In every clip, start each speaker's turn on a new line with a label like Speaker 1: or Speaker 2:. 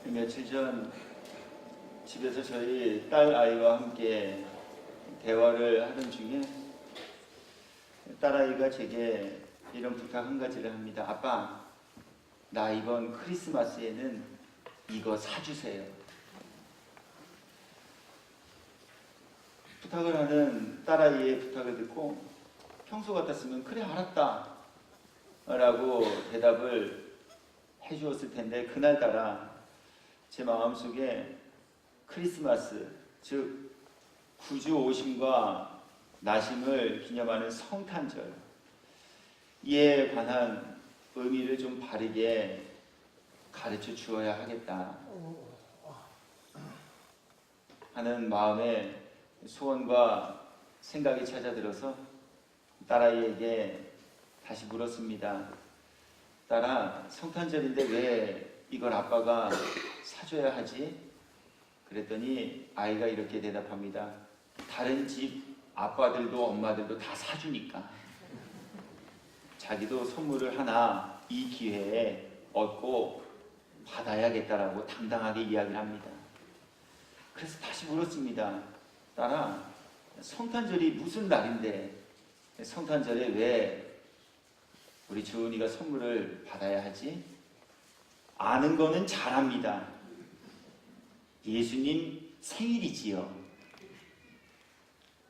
Speaker 1: 며칠 전 집에서 저희 딸 아이와 함께 대화를 하는 중에 딸 아이가 제게 이런 부탁 한 가지를 합니다. 아빠, 나 이번 크리스마스에는 이거 사주세요. 부탁을 하는 딸아이의 부탁을 듣고 평소 같았으면 그래 알았다 라고 대답을 해주었을 텐데, 그날따라 제 마음속에 크리스마스, 즉 구주 오심과 나심을 기념하는 성탄절, 이에 관한 의미를 좀 바르게 가르쳐 주어야 하겠다 하는 마음의 소원과 생각이 찾아들어서 딸아이에게 다시 물었습니다. 딸아, 성탄절인데 왜 이걸 아빠가 사줘야 하지? 그랬더니 아이가 이렇게 대답합니다. 다른 집 아빠들도 엄마들도 다 사주니까 자기도 선물을 하나 이 기회에 얻고 받아야겠다라고 당당하게 이야기를 합니다. 그래서 다시 물었습니다. 딸아, 성탄절이 무슨 날인데 성탄절에 왜 우리 주은이가 선물을 받아야 하지? 아는 거는 잘합니다. 예수님 생일이지요.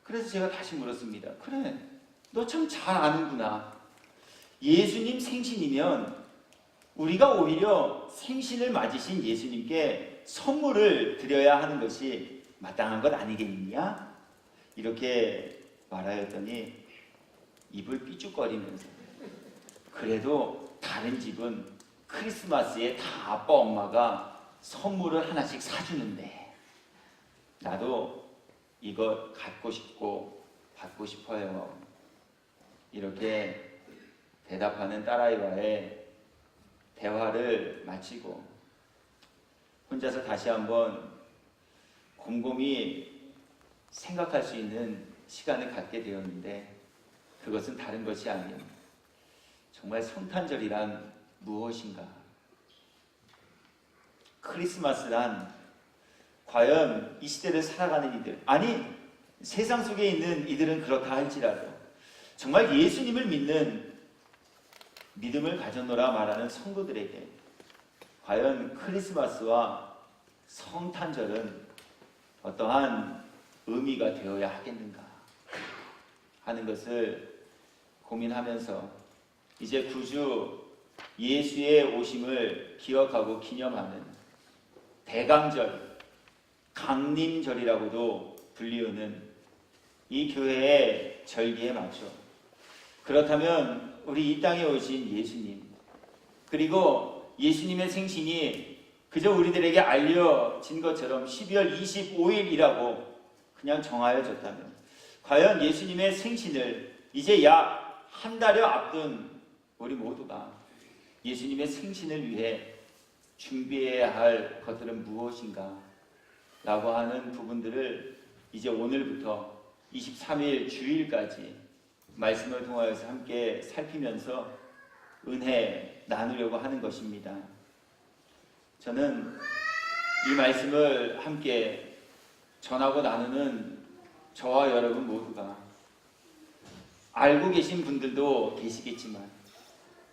Speaker 1: 그래서 제가 다시 물었습니다. 그래, 너 참 잘 아는구나. 예수님 생신이면 우리가 오히려 생신을 맞으신 예수님께 선물을 드려야 하는 것이 마땅한 것 아니겠느냐? 이렇게 말하였더니 입을 삐죽거리면서, 그래도 다른 집은 크리스마스에 다 아빠 엄마가 선물을 하나씩 사주는데 나도 이거 갖고 싶고 받고 싶어요. 이렇게 대답하는 딸아이와의 대화를 마치고 혼자서 다시 한번 곰곰이 생각할 수 있는 시간을 갖게 되었는데, 그것은 다른 것이 아닌 정말 성탄절이란 무엇인가? 크리스마스란 과연 이 시대를 살아가는 이들, 아니 세상 속에 있는 이들은 그렇다 할지라도 정말 예수님을 믿는 믿음을 가졌노라 말하는 성도들에게 과연 크리스마스와 성탄절은 어떠한 의미가 되어야 하겠는가 하는 것을 고민하면서 이제 구주 예수의 오심을 기억하고 기념하는 대강절, 강림절이라고도 불리우는 이 교회의 절기에 맞춰, 그렇다면 우리 이 땅에 오신 예수님, 그리고 예수님의 생신이 그저 우리들에게 알려진 것처럼 12월 25일이라고 그냥 정하여졌다면, 과연 예수님의 생신을 이제 약 한 달여 앞둔 우리 모두가 예수님의 생신을 위해 준비해야 할 것들은 무엇인가 라고 하는 부분들을 이제 오늘부터 23일 주일까지 말씀을 통하여서 함께 살피면서 은혜 나누려고 하는 것입니다. 저는 이 말씀을 함께 전하고 나누는 저와 여러분 모두가 알고 계신 분들도 계시겠지만,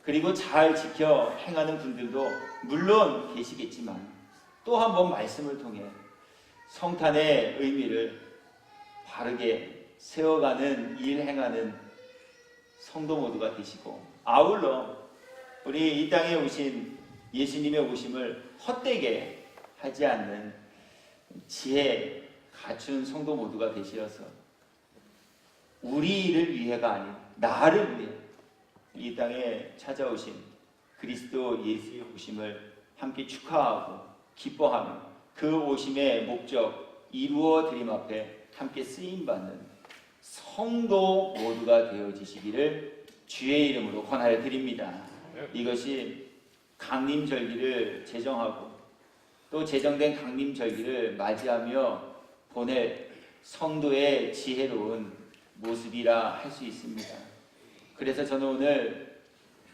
Speaker 1: 그리고 잘 지켜 행하는 분들도 물론 계시겠지만, 또 한 번 말씀을 통해 성탄의 의미를 바르게 세워가는 일 행하는 성도 모두가 되시고, 아울러 우리 이 땅에 오신 예수님의 오심을 헛되게 하지 않는 지혜 갖춘 성도 모두가 되시어서 우리를 위해가 아닌 나를 위해 이 땅에 찾아오신 그리스도 예수의 오심을 함께 축하하고 기뻐하며 그 오심의 목적 이루어 드림 앞에 함께 쓰임받는 성도 모두가 되어지시기를 주의 이름으로 권하여 드립니다. 이것이 강림절기를 제정하고 또 제정된 강림절기를 맞이하며 보낼 성도의 지혜로운 모습이라 할 수 있습니다. 그래서 저는 오늘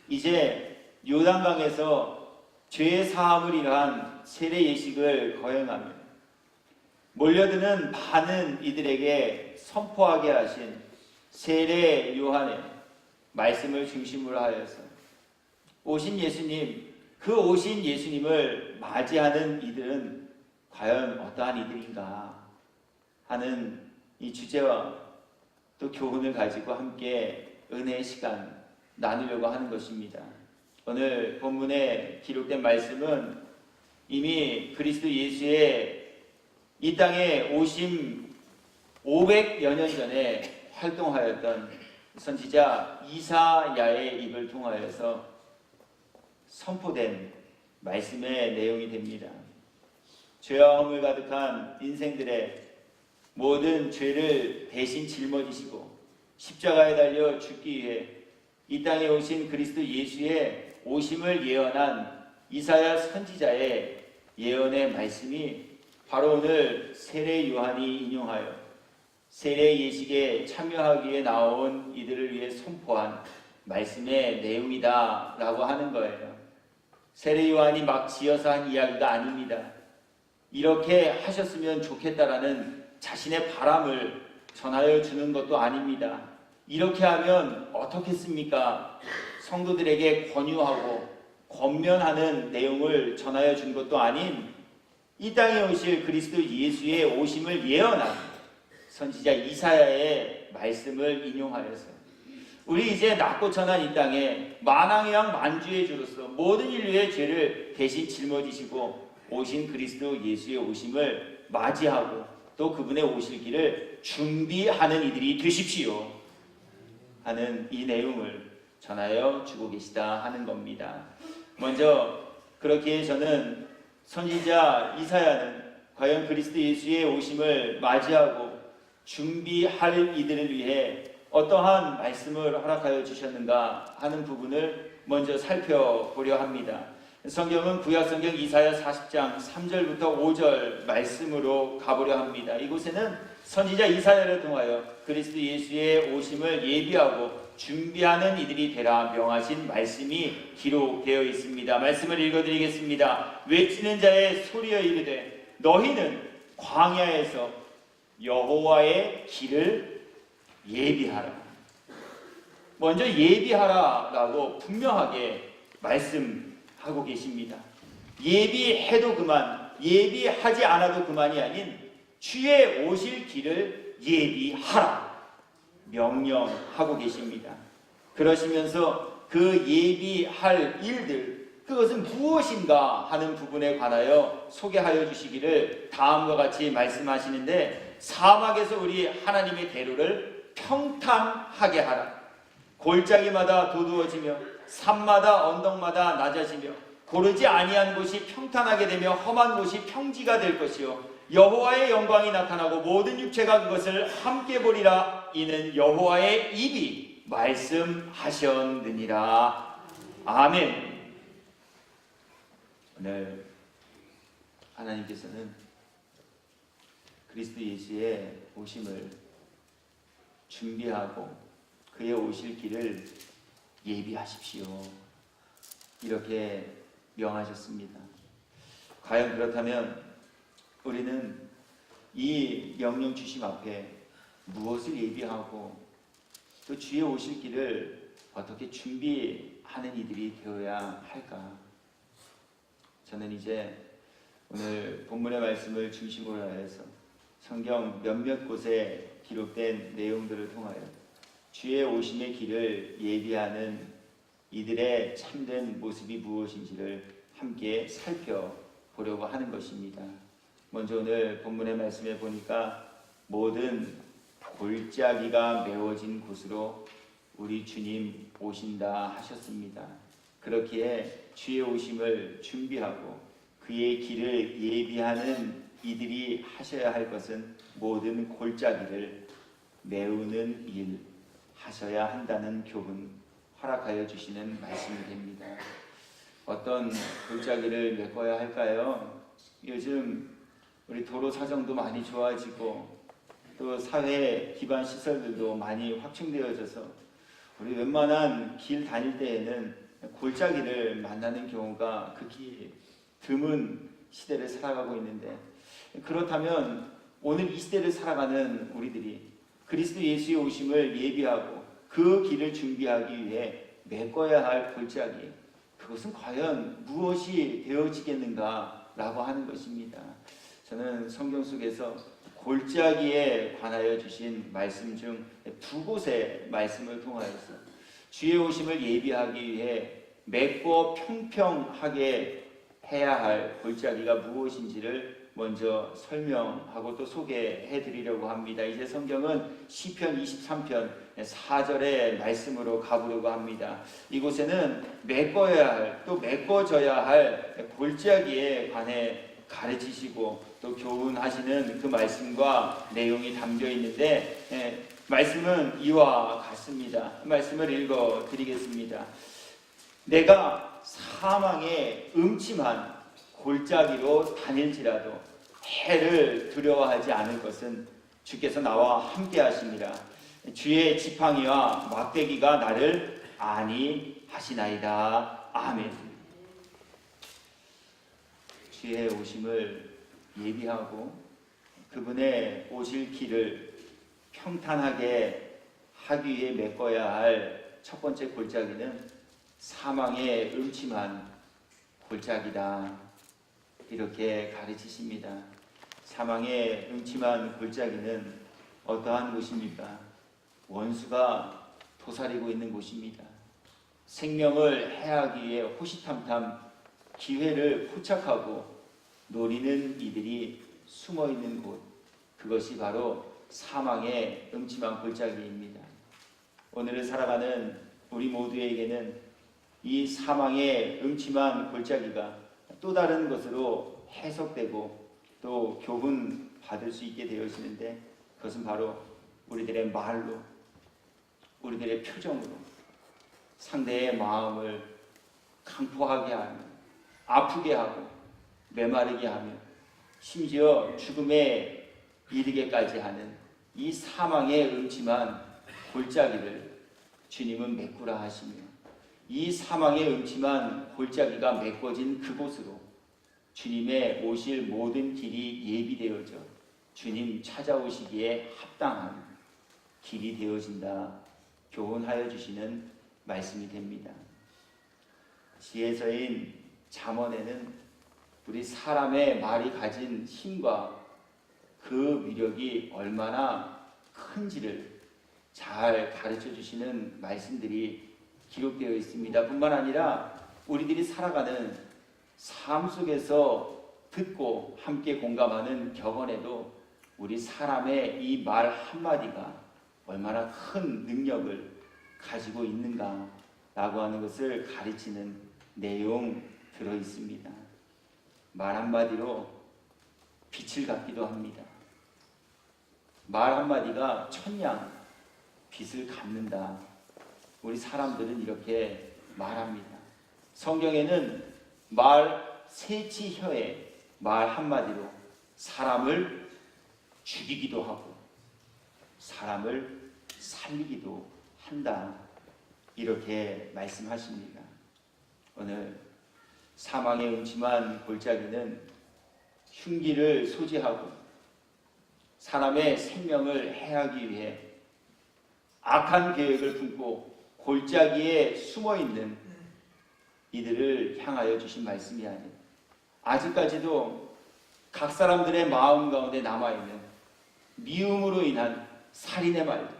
Speaker 1: 이제 요단강에서 죄의 사함을 위한 세례 예식을 거행하며 몰려드는 많은 이들에게 선포하게 하신 세례 요한의 말씀을 중심으로 하여서 오신 예수님, 그 오신 예수님을 맞이하는 이들은 과연 어떠한 이들인가 하는 이 주제와 또 교훈을 가지고 함께 은혜의 시간 나누려고 하는 것입니다. 오늘 본문에 기록된 말씀은 이미 그리스도 예수의 이 땅에 오심 500여 년 전에 활동하였던 선지자 이사야의 입을 통하여서 선포된 말씀의 내용이 됩니다. 죄와 허물 가득한 인생들의 모든 죄를 대신 짊어지시고 십자가에 달려 죽기 위해 이 땅에 오신 그리스도 예수의 오심을 예언한 이사야 선지자의 예언의 말씀이 바로 오늘 세례 요한이 인용하여 세례 예식에 참여하기 위해 나온 이들을 위해 선포한 말씀의 내용이다 라고 하는 거예요. 세례 요한이 막 지어서 한 이야기가 아닙니다. 이렇게 하셨으면 좋겠다라는 자신의 바람을 전하여 주는 것도 아닙니다. 이렇게 하면 어떻겠습니까? 성도들에게 권유하고 권면하는 내용을 전하여 준 것도 아닌 이 땅에 오실 그리스도 예수의 오심을 예언한 선지자 이사야의 말씀을 인용하여서 우리 이제 낮고 천한 이 땅에 만왕의 왕 만주의 주로서 모든 인류의 죄를 대신 짊어지시고 오신 그리스도 예수의 오심을 맞이하고 또 그분의 오실 길을 준비하는 이들이 되십시오 하는 이 내용을 전하여 주고 계시다 하는 겁니다. 먼저 그렇기에 저는 선지자 이사야는 과연 그리스도 예수의 오심을 맞이하고 준비할 이들을 위해 어떠한 말씀을 허락하여 주셨는가 하는 부분을 먼저 살펴보려 합니다. 성경은 구약성경 이사야 40장 3절부터 5절 말씀으로 가보려 합니다. 이곳에는 선지자 이사야를 통하여 그리스도 예수의 오심을 예비하고 준비하는 이들이 되라 명하신 말씀이 기록되어 있습니다. 말씀을 읽어드리겠습니다. 외치는 자의 소리여 이르되 너희는 광야에서 여호와의 길을 예비하라. 먼저 예비하라라고 분명하게 말씀하고 계십니다. 예비해도 그만, 예비하지 않아도 그만이 아닌 주의 오실 길을 예비하라 명령하고 계십니다. 그러시면서 그 예비할 일들, 그것은 무엇인가 하는 부분에 관하여 소개하여 주시기를 다음과 같이 말씀하시는데, 사막에서 우리 하나님의 대로를 평탄하게 하라. 골짜기마다 도두어지며 산마다 언덕마다 낮아지며 고르지 아니한 곳이 평탄하게 되며 험한 곳이 평지가 될 것이요 여호와의 영광이 나타나고 모든 육체가 그것을 함께 보리라. 이는 여호와의 입이 말씀하셨느니라. 아멘. 오늘 하나님께서는 그리스도 예수의 오심을 준비하고 그의 오실 길을 예비하십시오 이렇게 명하셨습니다. 과연 그렇다면 우리는 이 명령 주심 앞에 무엇을 예비하고 또 주의 오실 길을 어떻게 준비하는 이들이 되어야 할까? 저는 이제 오늘 본문의 말씀을 중심으로 해서 성경 몇몇 곳에 기록된 내용들을 통하여 주의 오심의 길을 예비하는 이들의 참된 모습이 무엇인지를 함께 살펴보려고 하는 것입니다. 먼저 오늘 본문의 말씀에 보니까 모든 골짜기가 메워진 곳으로 우리 주님 오신다 하셨습니다. 그렇기에 주의 오심을 준비하고 그의 길을 예비하는 이들이 하셔야 할 것은 모든 골짜기를 메우는 일 하셔야 한다는 교훈 허락하여 주시는 말씀이 됩니다. 어떤 골짜기를 메꿔야 할까요? 요즘 우리 도로 사정도 많이 좋아지고 또 사회 기반 시설들도 많이 확충되어져서 우리 웬만한 길 다닐 때에는 골짜기를 만나는 경우가 극히 드문 시대를 살아가고 있는데, 그렇다면 오늘 이 시대를 살아가는 우리들이 그리스도 예수의 오심을 예비하고 그 길을 준비하기 위해 메꿔야 할 골짜기, 그것은 과연 무엇이 되어지겠는가 라고 하는 것입니다. 저는 성경 속에서 골짜기에 관하여 주신 말씀 중 두 곳의 말씀을 통하여서 주의 오심을 예비하기 위해 맺고 평평하게 해야 할 골짜기가 무엇인지를 먼저 설명하고 또 소개해 드리려고 합니다. 이제 성경은 시편 23편 4절의 말씀으로 가보려고 합니다. 이곳에는 메꿔야 할, 또 메꿔져야 할 골짜기에 관해 가르치시고 또 교훈하시는 그 말씀과 내용이 담겨 있는데, 말씀은 이와 같습니다. 말씀을 읽어 드리겠습니다. 내가 사망의 음침한 골짜기로 다닐지라도 해를 두려워하지 않을 것은 주께서 나와 함께 하심이라. 주의 지팡이와 막대기가 나를 안위하시나이다. 아멘. 주의 오심을 예비하고 그분의 오실 길을 평탄하게 하기 위해 메꿔야 할 첫 번째 골짜기는 사망의 음침한 골짜기다. 이렇게 가르치십니다. 사망의 음침한 골짜기는 어떠한 곳입니까? 원수가 도사리고 있는 곳입니다. 생명을 해하기 위해 호시탐탐 기회를 포착하고 노리는 이들이 숨어있는 곳, 그것이 바로 사망의 음침한 골짜기입니다. 오늘을 살아가는 우리 모두에게는 이 사망의 음침한 골짜기가 또 다른 것으로 해석되고 또 교훈 받을 수 있게 되어지는데, 그것은 바로 우리들의 말로, 우리들의 표정으로 상대의 마음을 강포하게 하며 아프게 하고 메마르게 하며 심지어 죽음에 이르게까지 하는 이 사망의 음침한 골짜기를 주님은 메꾸라 하시며, 이 사망의 음침한 골짜기가 메꿔진 그곳으로 주님의 오실 모든 길이 예비되어져 주님 찾아오시기에 합당한 길이 되어진다, 교훈하여 주시는 말씀이 됩니다. 지혜서인 잠언에는 우리 사람의 말이 가진 힘과 그 위력이 얼마나 큰지를 잘 가르쳐 주시는 말씀들이 기록되어 있습니다. 뿐만 아니라 우리들이 살아가는 삶 속에서 듣고 함께 공감하는 격언에도 우리 사람의 이 말 한마디가 얼마나 큰 능력을 가지고 있는가 라고 하는 것을 가르치는 내용 들어 있습니다. 말 한마디로 빛을 갚기도 합니다. 말 한마디가 천냥 빛을 갚는다. 우리 사람들은 이렇게 말합니다. 성경에는 말 세치혀에 말 한마디로 사람을 죽이기도 하고 사람을 살리기도 한다. 이렇게 말씀하십니다. 오늘 사망의 음침한 골짜기는 흉기를 소지하고 사람의 생명을 해하기 위해 악한 계획을 품고 골짜기에 숨어있는 이들을 향하여 주신 말씀이 아니에요. 아직까지도 각 사람들의 마음 가운데 남아있는 미움으로 인한 살인의 말들,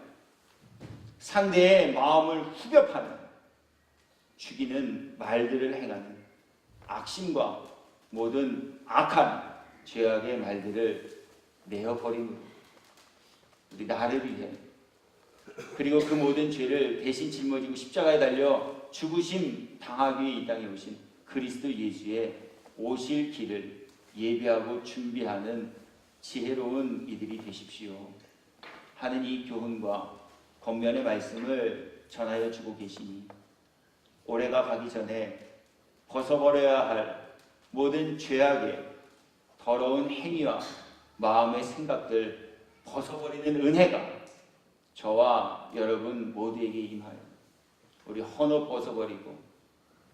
Speaker 1: 상대의 마음을 후벼 파는 죽이는 말들을 행하는 악심과 모든 악한 죄악의 말들을 내어버림으로 우리 나를 위해, 그리고 그 모든 죄를 대신 짊어지고 십자가에 달려 죽으심 당하기 위해 이 땅에 오신 그리스도 예수의 오실 길을 예비하고 준비하는 지혜로운 이들이 되십시오 하는 이 교훈과 겉면의 말씀을 전하여 주고 계시니, 올해가 가기 전에 벗어버려야 할 모든 죄악의 더러운 행위와 마음의 생각들 벗어버리는 은혜가 저와 여러분 모두에게 임하여 우리 헌옷 벗어버리고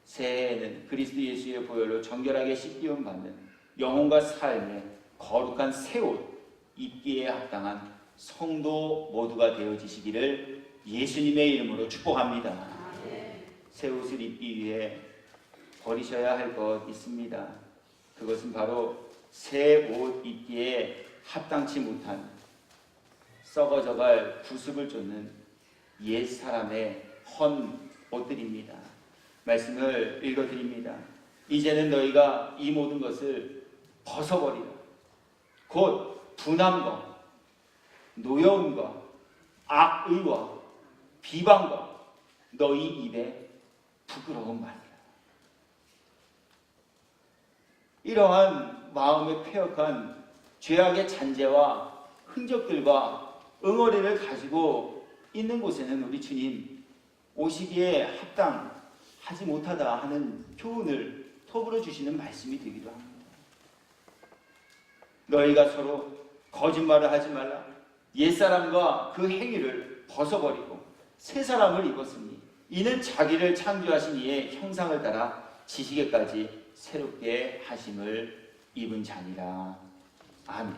Speaker 1: 새해에는 그리스도 예수의 보혈로 정결하게 씻기움 받는 영혼과 삶의 거룩한 새 옷 입기에 합당한 성도 모두가 되어지시기를 예수님의 이름으로 축복합니다. 새 옷을 입기 위해 버리셔야 할 것 있습니다. 그것은 바로 새 옷 입기에 합당치 못한 썩어져갈 구습을 쫓는 옛 사람의 헌 옷들입니다. 말씀을 읽어드립니다. 이제는 너희가 이 모든 것을 벗어버리라. 곧 분함과 노여움과 악의와 비방과 너희 입에 부끄러운 말이라. 이러한 마음에 폐역한 죄악의 잔재와 흔적들과 응어리를 가지고 있는 곳에는 우리 주님 오시기에 합당하지 못하다 하는 교훈을 터부어 주시는 말씀이 되기도 합니다. 너희가 서로 거짓말을 하지 말라. 옛사람과 그 행위를 벗어버리고 새 사람을 입었으니 이는 자기를 창조하신 이의 형상을 따라 지시게까지 새롭게 하심을 입은 자니라. 아멘.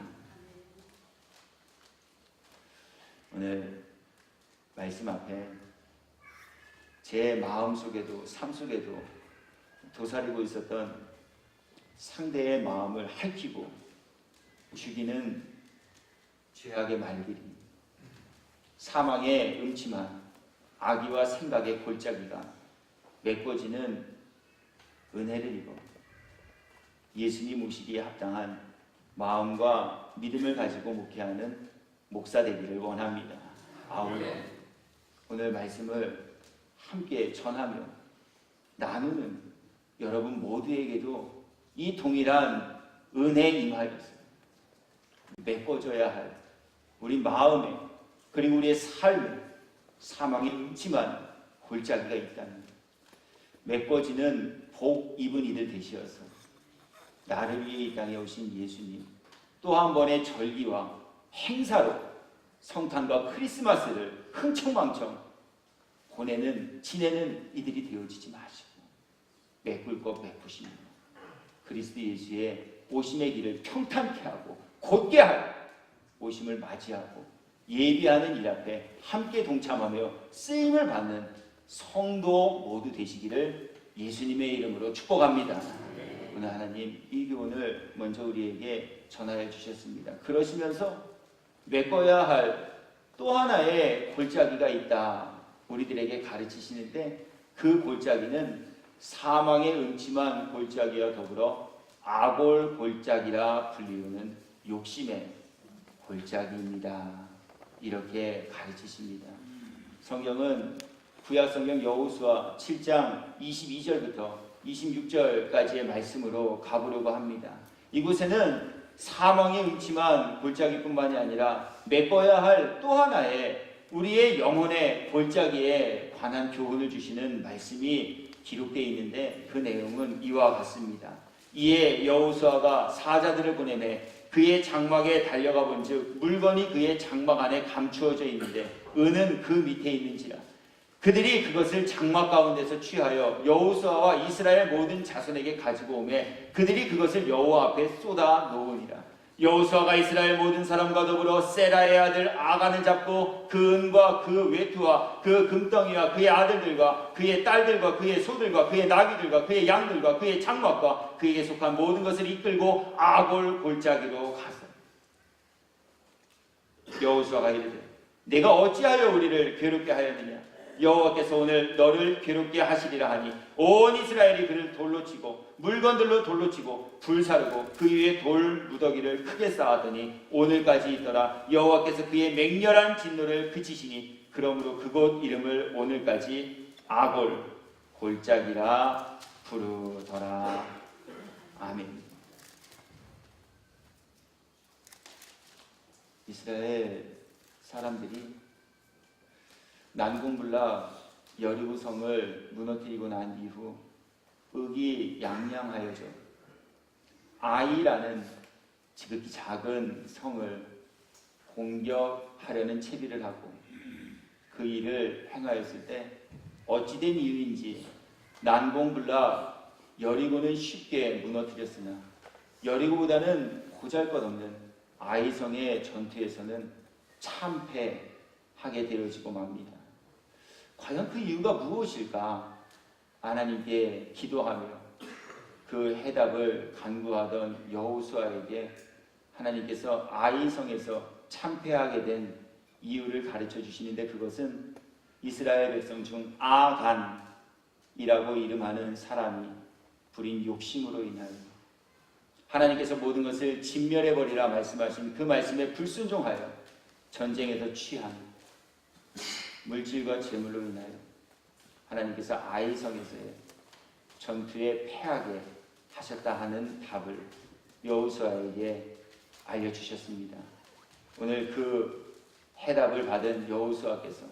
Speaker 1: 오늘 말씀 앞에 제 마음속에도 삶 속에도 도사리고 있었던 상대의 마음을 핥히고 죽이는 죄악의 말들이, 사망의 음침한 악의와 생각의 골짜기가 메꿔지는 은혜를 입어 예수님 오시기에 합당한 마음과 믿음을 가지고 목회하는 목사 되기를 원합니다. 아울러 오늘 말씀을 함께 전하며 나누는 여러분 모두에게도 이 동일한 은혜 임하였어요. 메꿔줘야 할 우리 마음에 그리고 우리의 삶에 사망의 음침한 골짜기가 있다는 메꿔지는 복 입은 이들 되시어서 나를 위해 이 땅에 오신 예수님 또 한 번의 절기와 행사로 성탄과 크리스마스를 흥청망청 지내는 이들이 되어지지 마시고 메꿀 것 메꾸시며 그리스도 예수의 오심의 길을 평탄케 하고 곧게 하여 오심을 맞이하고 예비하는 일 앞에 함께 동참하며 쓰임을 받는 성도 모두 되시기를 예수님의 이름으로 축복합니다. 오늘 하나님 이 교훈을 먼저 우리에게 전하여 주셨습니다. 그러시면서 메꿔야 할 또 하나의 골짜기가 있다 우리들에게 가르치시는데 그 골짜기는 사망의 음침한 골짜기와 더불어 아골 골짜기라 불리우는 욕심의 골짜기입니다. 이렇게 가르치십니다. 성경은 구약성경 여호수아 7장 22절부터 26절까지의 말씀으로 가보려고 합니다. 이곳에는 사망의 음침한 골짜기뿐만이 아니라 메꿔야 할 또 하나의 우리의 영혼의 골짜기에 관한 교훈을 주시는 말씀이 기록되어 있는데 그 내용은 이와 같습니다. 이에 여호수아가 사자들을 보내매 그의 장막에 달려가 본즉 물건이 그의 장막 안에 감추어져 있는데 은은 그 밑에 있는지라. 그들이 그것을 장막 가운데서 취하여 여호수아와 이스라엘 모든 자손에게 가지고 오매 그들이 그것을 여호와 앞에 쏟아 놓으니라. 여호수아가 이스라엘 모든 사람과 더불어 세라의 아들 아간을 잡고 그 은과 그 외투와 그 금덩이와 그의 아들들과 그의 딸들과 그의 소들과 그의 나귀들과 그의 양들과 그의 장막과 그에게 속한 모든 것을 이끌고 아골 골짜기로 가서 여호수아가 이르되 내가 어찌하여 우리를 괴롭게 하였느냐. 여호와께서 오늘 너를 괴롭게 하시리라 하니 온 이스라엘이 그를 돌로 치고 물건들로 돌로 치고 불사르고 그 위에 돌 무더기를 크게 쌓았더니 오늘까지 있더라. 여호와께서 그의 맹렬한 진노를 그치시니 그러므로 그곳 이름을 오늘까지 아골 골짜기라 부르더라. 아멘. 이스라엘 사람들이 난공불락 여리고 성을 무너뜨리고 난 이후 의기양양하여져 아이라는 지극히 작은 성을 공격하려는 채비를 하고 그 일을 행하였을 때 어찌된 이유인지 난공불락 여리고는 쉽게 무너뜨렸으나 여리고보다는 보잘것없는 아이성의 전투에서는 참패하게 되어지고 맙니다. 과연 그 이유가 무엇일까? 하나님께 기도하며 그 해답을 간구하던 여호수아에게 하나님께서 아이성에서 참패하게 된 이유를 가르쳐 주시는데, 그것은 이스라엘 백성 중 아간이라고 이름하는 사람이 부린 욕심으로 인하여 하나님께서 모든 것을 진멸해버리라 말씀하신 그 말씀에 불순종하여 전쟁에서 취한 물질과 재물로 인하여 하나님께서 아이성에서의 전투에 패하게 하셨다 하는 답을 여호수아에게 알려주셨습니다. 오늘 그 해답을 받은 여호수아께서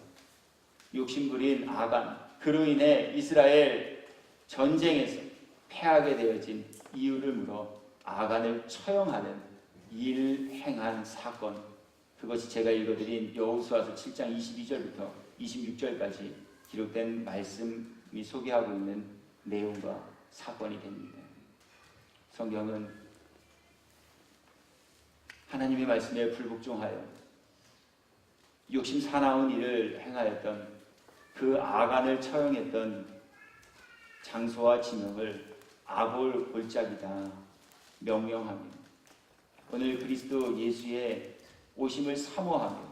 Speaker 1: 욕심부린 아간, 그로 인해 이스라엘 전쟁에서 패하게 되어진 이유를 물어 아간을 처형하는 일을 행한 사건, 그것이 제가 읽어드린 여호수아서 7장 22절부터 26절까지 기록된 말씀이 소개하고 있는 내용과 사건이 됩니다. 성경은 하나님의 말씀에 불복종하여 욕심 사나운 일을 행하였던 그 아간을 처형했던 장소와 지명을 아골 골짜기다 명명하며 오늘 그리스도 예수의 오심을 사모하며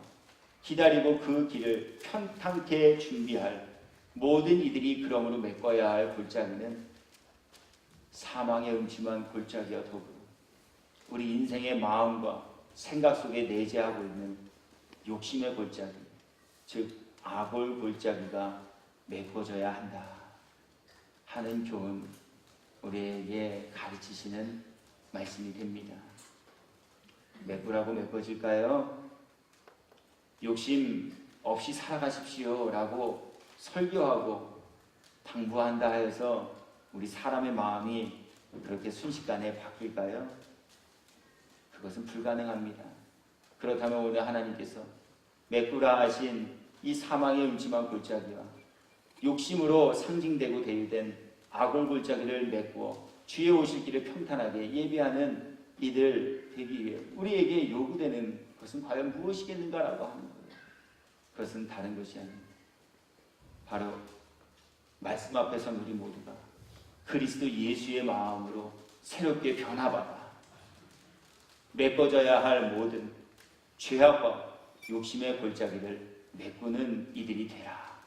Speaker 1: 기다리고 그 길을 편탄케 준비할 모든 이들이 그러므로 메꿔야 할 골짜기는 사망의 음침한 골짜기와 더불어 우리 인생의 마음과 생각 속에 내재하고 있는 욕심의 골짜기, 즉 아골 골짜기가 메꿔져야 한다 하는 교훈, 우리에게 가르치시는 말씀이 됩니다. 메꾸라고 메꿔질까요? 욕심 없이 살아가십시오 라고 설교하고 당부한다 해서 우리 사람의 마음이 그렇게 순식간에 바뀔까요? 그것은 불가능합니다. 그렇다면 오늘 하나님께서 메꾸라 하신 이 사망의 음침한 골짜기와 욕심으로 상징되고 대유된 아골 골짜기를 메꾸어 주의 오실 길을 평탄하게 예비하는 이들 되기 위해 우리에게 요구되는 것은 과연 무엇이겠는가라고 하는 거예요. 그것은 다른 것이 아닙니다. 바로 말씀 앞에 선 우리 모두가 그리스도 예수의 마음으로 새롭게 변화받아 메꿔져야 할 모든 죄악과 욕심의 골짜기를 메꾸는 이들이 되라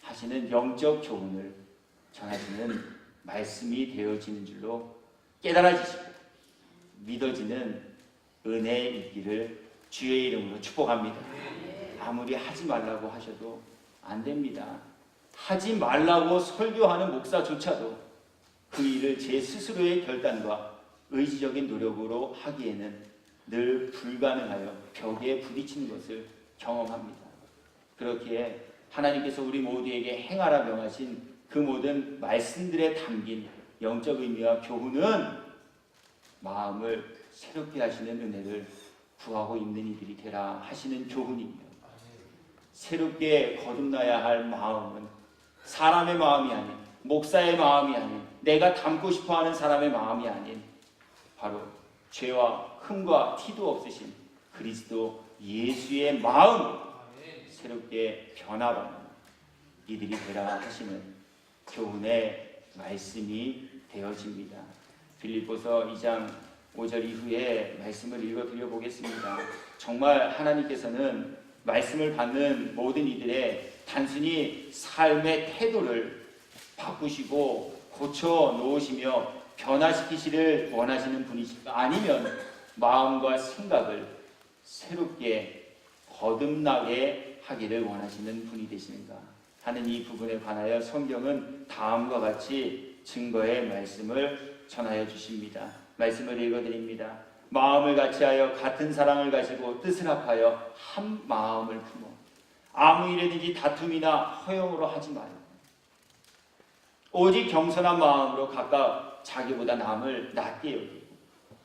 Speaker 1: 하시는 영적 교훈을 전하시는 말씀이 되어지는 줄로 깨달아지시고 믿어지는 은혜의 있기를 주의 이름으로 축복합니다. 아무리 하지 말라고 하셔도 안 됩니다. 하지 말라고 설교하는 목사조차도 그 일을 제 스스로의 결단과 의지적인 노력으로 하기에는 늘 불가능하여 벽에 부딪히는 것을 경험합니다. 그렇기에 하나님께서 우리 모두에게 행하라 명하신 그 모든 말씀들에 담긴 영적 의미와 교훈은 마음을 새롭게 하시는 은혜를 구하고 있는 이들이 되라 하시는 교훈이며, 새롭게 거듭나야 할 마음은 사람의 마음이 아닌, 목사의 마음이 아닌, 내가 닮고 싶어하는 사람의 마음이 아닌 바로 죄와 흠과 티도 없으신 그리스도 예수의 마음 새롭게 변화받는 이들이 되라 하시는 교훈의 말씀이 되어집니다. 빌립보서 2장 5절 이후에 말씀을 읽어드려 보겠습니다. 정말 하나님께서는 말씀을 받는 모든 이들의 단순히 삶의 태도를 바꾸시고 고쳐 놓으시며 변화시키시를 원하시는 분이실까? 아니면 마음과 생각을 새롭게 거듭나게 하기를 원하시는 분이 되시는가 하는 이 부분에 관하여 성경은 다음과 같이 증거의 말씀을 전하여 주십니다. 말씀을 읽어드립니다. 마음을 같이하여 같은 사랑을 가지고 뜻을 합하여 한 마음을 품어 아무 일에든지 다툼이나 허용으로 하지 말고 오직 겸손한 마음으로 각각 자기보다 남을 낮게 여기고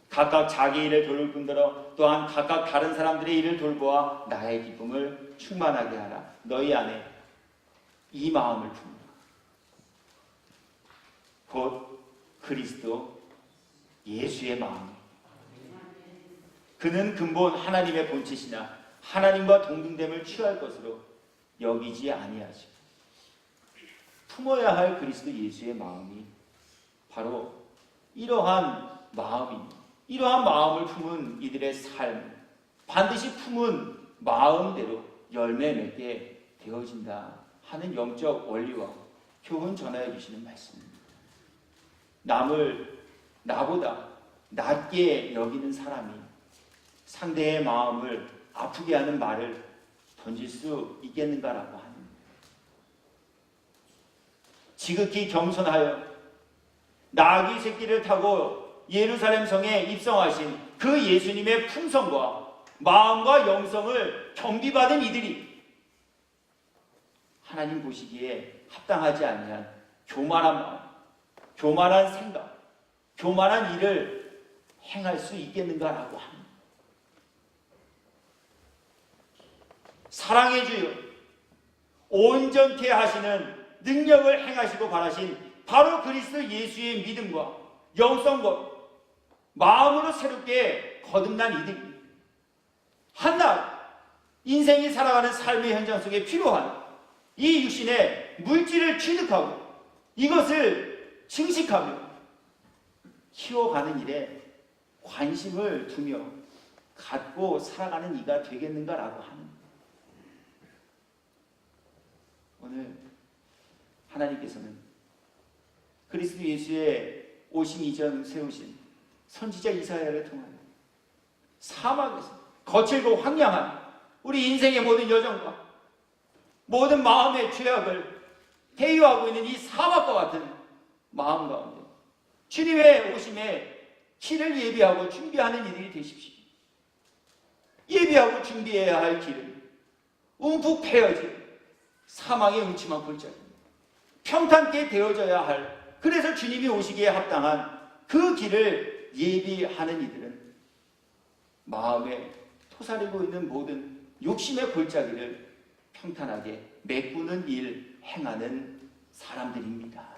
Speaker 1: 각각 자기 일을 돌볼 뿐더러 또한 각각 다른 사람들의 일을 돌보아 나의 기쁨을 충만하게 하라. 너희 안에 이 마음을 품으라. 곧 그리스도 예수의 마음입니다. 그는 근본 하나님의 본체시나 하나님과 동등됨을 취할 것으로 여기지 아니하시고 품어야 할 그리스도 예수의 마음이 바로 이러한 마음입니다. 이러한 마음을 품은 이들의 삶, 반드시 품은 마음대로 열매 맺게 되어진다 하는 영적 원리와 교훈 전하여 주시는 말씀입니다. 남을 나보다 낮게 여기는 사람이 상대의 마음을 아프게 하는 말을 던질 수 있겠는가라고 하는, 지극히 겸손하여 나귀 새끼를 타고 예루살렘 성에 입성하신 그 예수님의 품성과 마음과 영성을 겸비받은 이들이 하나님 보시기에 합당하지 아니한 교만한 마음, 교만한 생각, 교만한 일을 행할 수 있겠는가라고 합니다. 사랑의 주여, 온전케 하시는 능력을 행하시고 바라신 바로 그리스도 예수의 믿음과 영성과 마음으로 새롭게 거듭난 이들이 한낱 인생이 살아가는 삶의 현장 속에 필요한 이 육신의 물질을 취득하고 이것을 증식하며 키워가는 일에 관심을 두며 갖고 살아가는 이가 되겠는가라고 하는, 오늘 하나님께서는 그리스도 예수의 오심 이전 세우신 선지자 이사야를 통하여 사막에서 거칠고 황량한 우리 인생의 모든 여정과 모든 마음의 죄악을 대유하고 있는 이 사막과 같은 마음 가운데 주님의 오심에 길을 예비하고 준비하는 이들이 되십시오. 예비하고 준비해야 할 길은 움푹 패여진 사망의 음침한 골짜기입니다. 평탄케 되어져야 할, 그래서 주님이 오시기에 합당한 그 길을 예비하는 이들은 마음에 토사리고 있는 모든 욕심의 골짜기를 평탄하게 메꾸는 일 행하는 사람들입니다.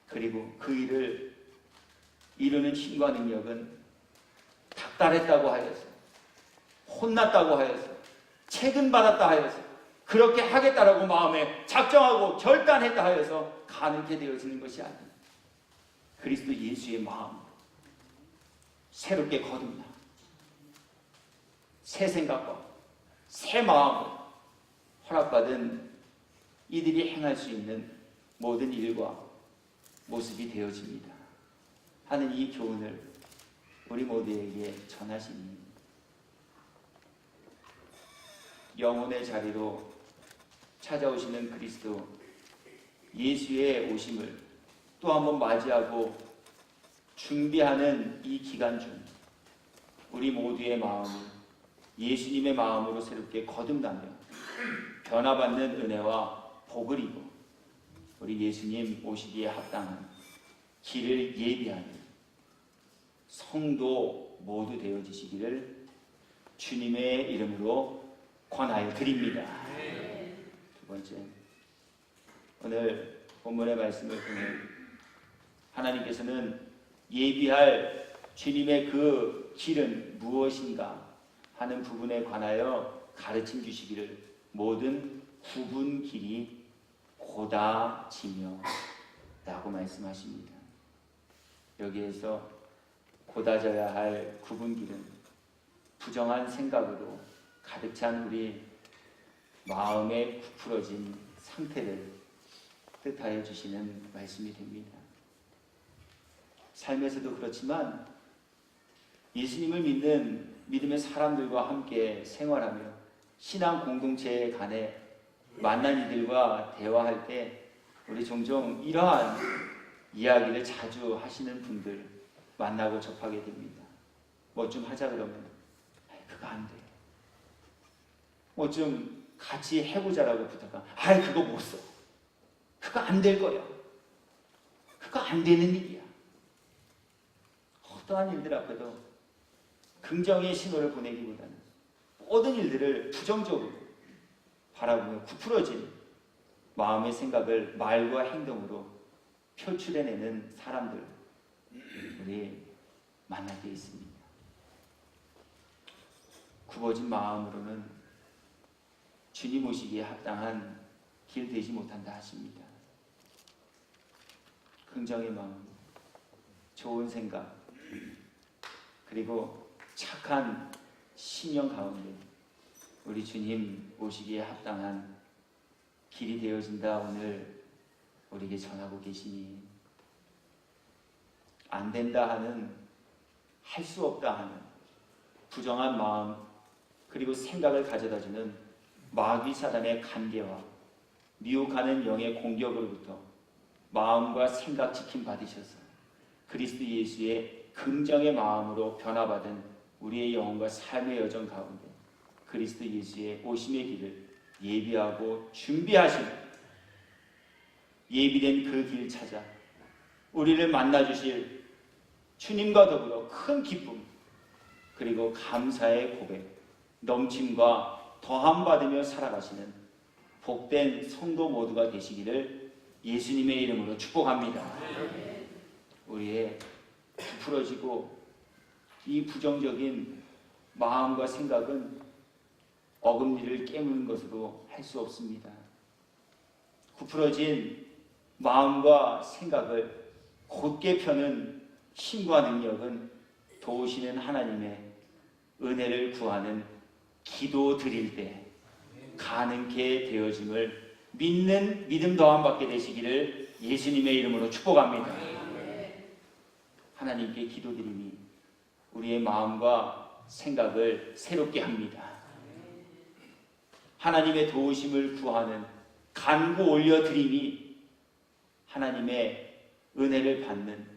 Speaker 1: 그리고 그 일을 이루는 힘과 능력은 닥달했다고 하여서, 혼났다고 하여서, 책임받았다 하여서, 그렇게 하겠다라고 마음에 작정하고 결단했다 하여서 가능케 되어지는 것이 아닙니다. 그리스도 예수의 마음, 새롭게 거듭나 새 생각과 새 마음을 허락받은 이들이 행할 수 있는 모든 일과 모습이 되어집니다 하는 이 교훈을 우리 모두에게 전하시니, 영혼의 자리로 찾아오시는 그리스도 예수의 오심을 또 한번 맞이하고 준비하는 이 기간 중 우리 모두의 마음을 예수님의 마음으로 새롭게 거듭나며 변화받는 은혜와 복을 입어 우리 예수님 오시기에 합당한 길을 예비하는 성도 모두 되어지시기를 주님의 이름으로 권하여 드립니다. 두 번째, 오늘 본문의 말씀을 보면 하나님께서는 예비할 주님의 그 길은 무엇인가 하는 부분에 관하여 가르침 주시기를 모든 굽은 길이 고다지며 라고 말씀하십니다. 여기에서 고다져야 할 굽은 길은 부정한 생각으로 가득 찬 우리 마음에 부풀어진 상태를 뜻하여 주시는 말씀이 됩니다. 삶에서도 그렇지만 예수님을 믿는 믿음의 사람들과 함께 생활하며 신앙 공동체 간에 만난 이들과 대화할 때 우리 종종 이러한 이야기를 자주 하시는 분들 만나고 접하게 됩니다. 뭐 좀 하자 그러면 그거 안 돼. 뭐 좀 같이 해보자라고 부탁하면 그거 못 써. 그거 안 될 거야. 그거 안 되는 일이야. 어떠한 일들 앞에도 긍정의 신호를 보내기보다는 모든 일들을 부정적으로 바라보며 부풀어진 마음의 생각을 말과 행동으로 표출해내는 사람들 우리 만나게 있습니다. 굽어진 마음으로는 주님 오시기에 합당한 길 되지 못한다 하십니다. 긍정의 마음, 좋은 생각, 그리고 착한 신령 가운데 우리 주님 오시기에 합당한 길이 되어진다 오늘 우리에게 전하고 계시니, 안 된다 하는, 할 수 없다 하는 부정한 마음 그리고 생각을 가져다주는 마귀 사단의 간계와 미혹하는 영의 공격으로부터 마음과 생각 지킴 받으셔서 그리스도 예수의 긍정의 마음으로 변화받은 우리의 영혼과 삶의 여정 가운데 그리스도 예수의 오심의 길을 예비하고 준비하신, 예비된 그 길 찾아 우리를 만나주실 주님과 더불어 큰 기쁨 그리고 감사의 고백, 넘침과 더함 받으며 살아가시는 복된 성도 모두가 되시기를 예수님의 이름으로 축복합니다. 우리의 부풀어지고 이 부정적인 마음과 생각은 어금니를 깨무는 것으로 할 수 없습니다. 부풀어진 마음과 생각을 곧게 펴는 힘과 능력은 도우시는 하나님의 은혜를 구하는 기도 드릴 때 가능케 되어짐을 믿는 믿음 더함 받게 되시기를 예수님의 이름으로 축복합니다. 하나님께 기도드림이 우리의 마음과 생각을 새롭게 합니다. 하나님의 도우심을 구하는 간구 올려드림이 하나님의 은혜를 받는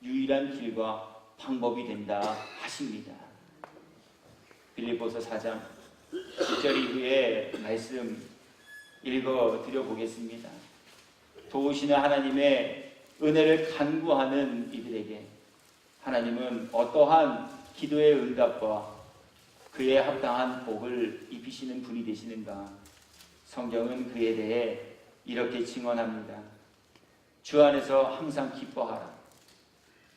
Speaker 1: 유일한 길과 방법이 된다 하십니다. 빌립보서 4장 10절 이후에 말씀 읽어드려 보겠습니다. 도우시는 하나님의 은혜를 간구하는 이들에게 하나님은 어떠한 기도의 응답과 그에 합당한 복을 입히시는 분이 되시는가? 성경은 그에 대해 이렇게 증언합니다. 주 안에서 항상 기뻐하라.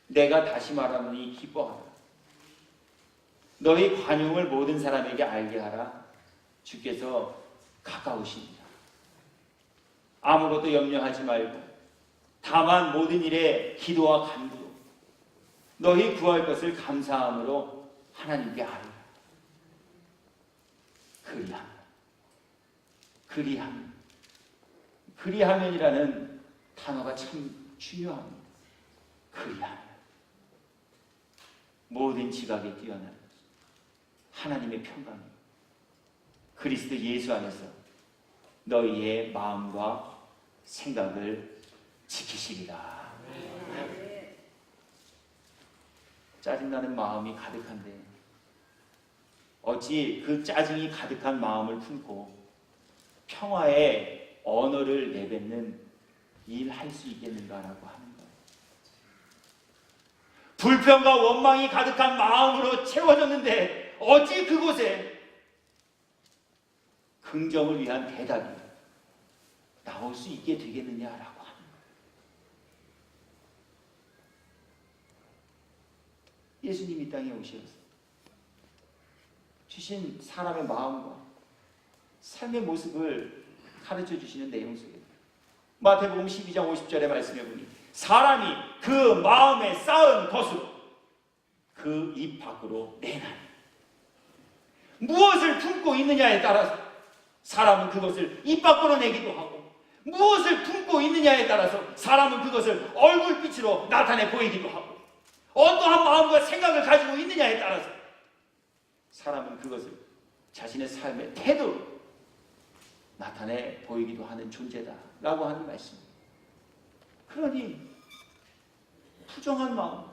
Speaker 1: 내가 다시 말하노니 기뻐하라. 너희 관용을 모든 사람에게 알게 하라. 주께서 가까우십니다. 아무것도 염려하지 말고 다만 모든 일에 기도와 간구로 너희 구할 것을 감사함으로 하나님께 아뢰라. 그리하면이라는 단어가 참 중요합니다. 그리하면 모든 지각에 뛰어난 하나님의 평강이 그리스도 예수 안에서 너희의 마음과 생각을 지키시리라. 짜증나는 마음이 가득한데 어찌 그 짜증이 가득한 마음을 품고 평화의 언어를 내뱉는 일할 수 있겠는가라고 하는 거예요. 불평과 원망이 가득한 마음으로 채워졌는데 어찌 그곳에 긍정을 위한 대답이 나올 수 있게 되겠느냐라고 하는 거예요. 예수님이 땅에 오셔서 주신 사람의 마음과 삶의 모습을 가르쳐 주시는 내용 속에 마태복음 12장 50절의 말씀에 보니 사람이 그 마음에 쌓은 것으로 그 입 밖으로 내나니 무엇을 품고 있느냐에 따라서 사람은 그것을 입 밖으로 내기도 하고 무엇을 품고 있느냐에 따라서 사람은 그것을 얼굴빛으로 나타내 보이기도 하고 어떠한 마음과 생각을 가지고 있느냐에 따라서 사람은 그것을 자신의 삶의 태도로 나타내 보이기도 하는 존재다라고 하는 말씀입니다. 그러니 부정한 마음,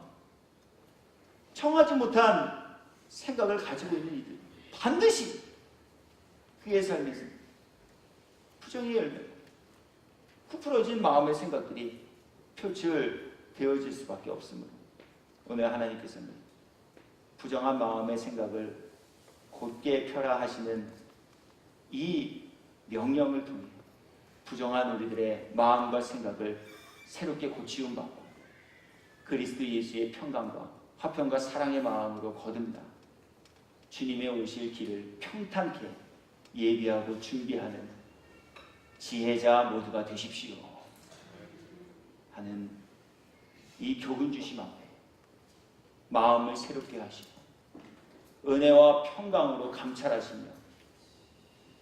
Speaker 1: 청하지 못한 생각을 가지고 있는 이들 반드시 그의 삶에서 부정의 열매, 부풀어진 마음의 생각들이 표출되어질 수밖에 없으므로 오늘 하나님께서는 부정한 마음의 생각을 곧게 펴라 하시는 이 명령을 통해 부정한 우리들의 마음과 생각을
Speaker 2: 새롭게 고치움받고 그리스도 예수의 평강과 화평과 사랑의 마음으로 거듭나 주님의 오실 길을 평탄케 예비하고 준비하는 지혜자 모두가 되십시오 하는 이 교훈 주심 앞에 마음을 새롭게 하시고 은혜와 평강으로 감찰하시며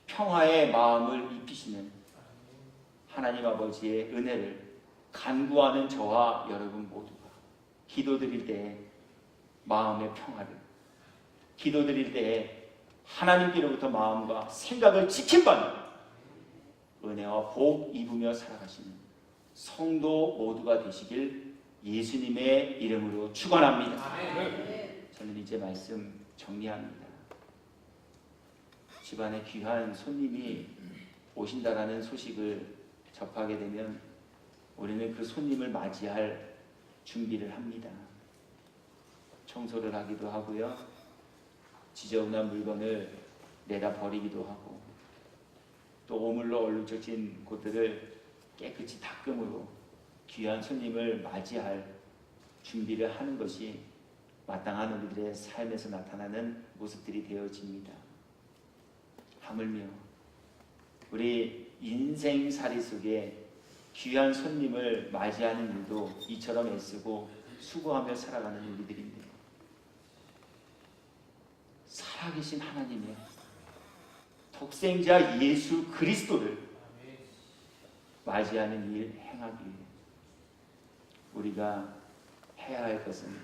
Speaker 2: 평화의 마음을 입히시는 하나님 아버지의 은혜를 간구하는 저와 여러분 모두가 기도드릴 때에 마음의 평화를, 기도드릴 때에 하나님께로부터 마음과 생각을 지킴받는 은혜와 복 입으며 살아가시는 성도 모두가 되시길 예수님의 이름으로 축원합니다. 저는 이제 말씀 정리합니다. 집안에 귀한 손님이 오신다라는 소식을 접하게 되면 우리는 그 손님을 맞이할 준비를 합니다. 청소를 하기도 하고요. 지저분한 물건을 내다 버리기도 하고 또 오물로 얼룩져진 곳들을 깨끗이 닦음으로 귀한 손님을 맞이할 준비를 하는 것이 마땅한 우리들의 삶에서 나타나는 모습들이 되어집니다. 하물며 우리 인생살이 속에 귀한 손님을 맞이하는 일도 이처럼 애쓰고 수고하며 살아가는 우리들인데 살아계신 하나님의 독생자 예수 그리스도를 맞이하는 일 행하기 위해 우리가 해야 할 것은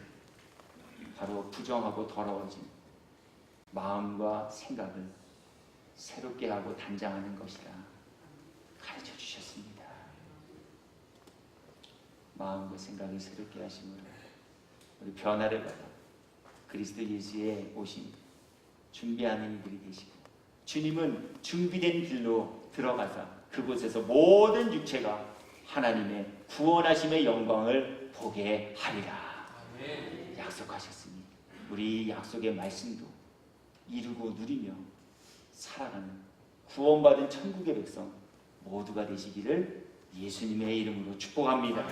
Speaker 2: 바로 부정하고 더러워진 마음과 생각을 새롭게 하고 단장하는 것이라 가르쳐 주셨습니다. 마음과 생각을 새롭게 하심으로 우리 변화를 받아 그리스도 예수의 오심 준비하는 이들이 되시고 주님은 준비된 길로 들어가사 그곳에서 모든 육체가 하나님의 구원하심의 영광을 보게 하리라 약속하셨으니 우리 약속의 말씀도 이루고 누리며 살아가는 구원받은 천국의 백성 모두가 되시기를 예수님의 이름으로 축복합니다.